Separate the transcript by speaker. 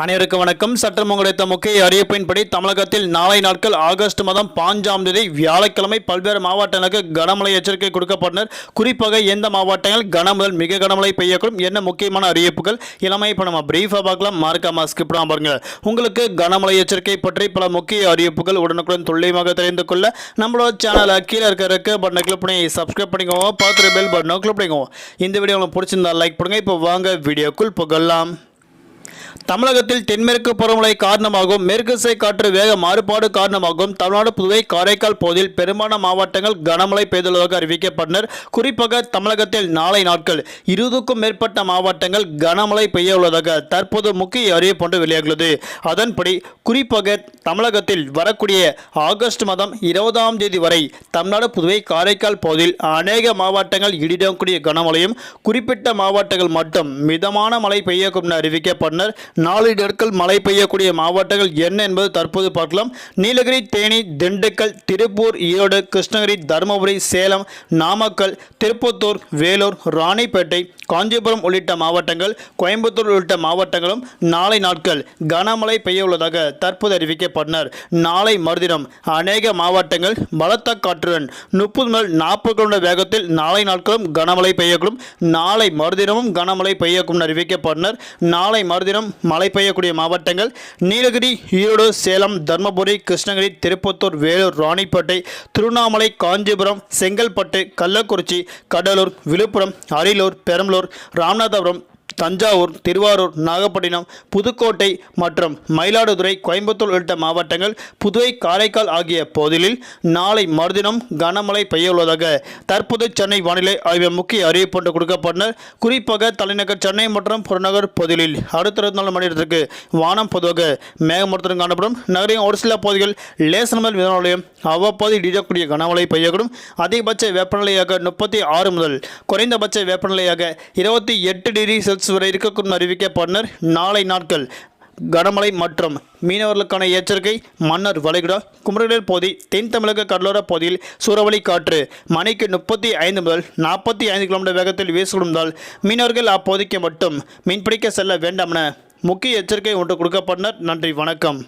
Speaker 1: அனைவருக்கும் வணக்கம். சற்றம் கிடைத்த முக்கிய அறிவிப்பின்படி தமிழகத்தில் நாளை நாட்கள் ஆகஸ்ட் மாதம் 5ஆம் தேதி வியாழக்கிழமை பல்வேறு மாவட்டங்களுக்கு கனமழை எச்சரிக்கை கொடுக்கப்பட்டனர். குறிப்பாக எந்த மாவட்டங்கள் கனமுதல் மிக கனமழை பெய்யக்கூடும், என்ன முக்கியமான அறிவிப்புகள் இளமை இப்போ நம்ம பிரீஃபாக பார்க்கலாம். மார்க்காமா ஸ்கிப் பண்ணாம பாருங்க. உங்களுக்கு கனமழை எச்சரிக்கை பற்றி பல முக்கிய அறிவிப்புகள் உடனுக்குடன் துல்லியமாக தெரிந்து கொள்ள நம்மளோட சேனலை கீழே இருக்க பட்டனை கிளிக் பண்ணி சப்ஸ்கிரைப் பண்ணிக்கோங்க. பார்த்துட்டு பெல் பட்டனை கிளிக் பண்ணிக்கோங்க. இந்த வீடியோ உங்களுக்கு பிடிச்சிருந்தா லைக் பண்ணுங்க. இப்போ வாங்க வீடியோக்குள் புகழலாம். தமிழகத்தில் தென்மேற்கு பருவமழை காரணமாகவும் மேற்கு திசை காற்று வேக மாறுபாடு காரணமாகவும் தமிழ்நாடு, புதுவை, காரைக்கால் பகுதியில் பெரும்பாலான மாவட்டங்கள் கனமழை பெய்துள்ளதாக அறிவிக்கப்பட்டனர். குறிப்பாக தமிழகத்தில் நாளை நாட்கள் 20க்கும் மேற்பட்ட மாவட்டங்கள் கனமழை பெய்ய உள்ளதாக தற்போது முக்கிய அறிவிப்பு ஒன்று வெளியாகியுள்ளது. அதன்படி குறிப்பாக தமிழகத்தில் வரக்கூடிய ஆகஸ்ட் மாதம் 20ஆம் தேதி வரை தமிழ்நாடு, புதுவை, காரைக்கால் பகுதியில் அநேக மாவட்டங்கள் இடிடக்கூடிய கனமழையும், குறிப்பிட்ட மாவட்டங்கள் மட்டும் மிதமான மழை பெய்யக்கூடும் என அறிவிக்கப்பட்டனர். 4 நாட்கள் மழை பெய்யக்கூடிய மாவட்டங்கள் என்ன என்பது தற்போது பார்க்கலாம். நீலகிரி, தேனி, திண்டுக்கல், திருப்பூர், ஈரோடு, கிருஷ்ணகிரி, தருமபுரி, சேலம், நாமக்கல், திருப்பத்தூர், வேலூர், ராணிப்பேட்டை, காஞ்சிபுரம் உள்ளிட்ட மாவட்டங்கள், கோயம்புத்தூர் உள்ளிட்ட மாவட்டங்களும் நாளை நாட்கள் கனமழை பெய்ய உள்ளதாக தற்போது அறிவிக்கப்பட்டனர். நாளை மறுதினம் அநேக மாவட்டங்கள் பலத்த காற்றுடன் 30 முதல் 40 கிலோமீட்டர் வேகத்தில் நாளை நாட்களும் கனமழை பெய்யக்கூடும். நாளை மறுதினமும் கனமழை பெய்யக்கூடும் அறிவிக்கப்பட்டனர். நாளை மறுதினம் மழை பெய்யக்கூடிய மாவட்டங்கள் நீலகிரி, ஈரோடு, சேலம், தருமபுரி, கிருஷ்ணகிரி, திருப்பத்தூர், வேலூர், ராணிப்பேட்டை, திருவண்ணாமலை, காஞ்சிபுரம், செங்கல்பட்டு, கள்ளக்குறிச்சி, கடலூர், விழுப்புரம், அரியலூர், பெரம்பலூர், ராமநாதபுரம், தஞ்சாவூர், திருவாரூர், நாகப்பட்டினம், புதுக்கோட்டை மற்றும் மயிலாடுதுறை, கோயம்புத்தூர் உள்ளிட்ட மாவட்டங்கள், புதுவை, காரைக்கால் ஆகிய பகுதிகளில் நாளை மறுதினம் கனமழை பெய்ய உள்ளதாக தற்போது சென்னை வானிலை ஆய்வு முக்கிய அறிவிப்பு ஒன்று கொடுக்கப்பட்டனர். குறிப்பாக தலைநகர் சென்னை மற்றும் புறநகர் பகுதிகளில் அடுத்த 24 மணி நேரத்திற்கு வானம் பொதுவாக மேகமூட்டத்துடன் காணப்படும். நகரின் ஒரு சில பகுதிகள் லேசான முதல் மிதமான அவ்வப்போது இடிக்கக்கூடிய கனமழை பெய்யக்கூடும். அதிகபட்ச வெப்பநிலையாக 36 முதல் குறைந்தபட்ச வெப்பநிலையாக 28 டிகிரி செல்சியஸ் வரை இருக்கக்கூடும் அறிவிக்கப்பட்டனர். நாளை நாட்கள் கனமழை மற்றும் மீனவர்களுக்கான எச்சரிக்கை. மன்னார் வளைகுடா, குமரிக்கடல் பகுதி, தென் தமிழக கடலோர பகுதியில் சூறாவளி காற்று மணிக்கு 35 முதல் 45 கிலோமீட்டர் வேகத்தில் வீசுவதால் மீனவர்கள் அப்பகுதிக்கு மட்டும் மீன்பிடிக்க செல்ல வேண்டாம் என முக்கிய எச்சரிக்கை ஒன்று கொடுக்கப்பட்டனர். நன்றி, வணக்கம்.